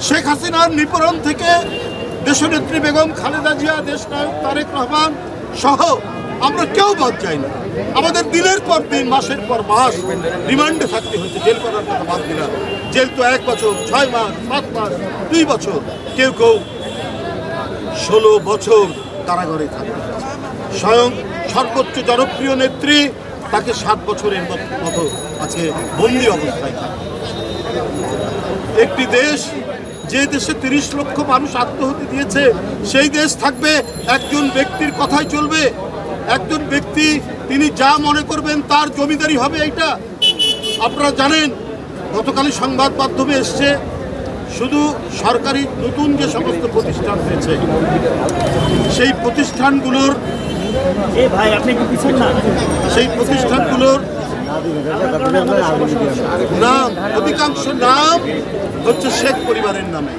শেখ হাসিনার নিপীড়ন থেকে দেশনেত্রী বেগম খালেদা জিয়া, দেশনায়ক তারেক রহমান সহ আমরা কেউ বাদ যাই না। আমাদের দিনের পর দিন, মাসের পর মাস রিমান্ডে থাকতে হচ্ছে। জেল করার কথা বাদ দিলাম, জেল তো 1 বছর, 6 মাস, 7 মাস, 2 বছর, কেউ কেউ 16 বছর কারাগারে থাকে। স্বয়ং সর্বোচ্চ জনপ্রিয় নেত্রী, তাকে 7 বছরের মতো আজকে বন্দি অবস্থায় থাকে। একটি দেশ, যে দেশে 30 লক্ষ মানুষ আত্মহত্যা দিয়েছে, সেই দেশ থাকবে একজন ব্যক্তির কথাই চলবে? একজন ব্যক্তি তিনি যা মনে করবেন তার জমিদারি হবে এইটা? আপনারা জানেন, গতকালই সংবাদ মাধ্যমে এসছে, শুধু সরকারি নতুন যে সমস্ত প্রতিষ্ঠান হয়েছে, সেই প্রতিষ্ঠানগুলোর নাম, অধিকাংশ নাম হচ্ছে শেখ পরিবারের নামে।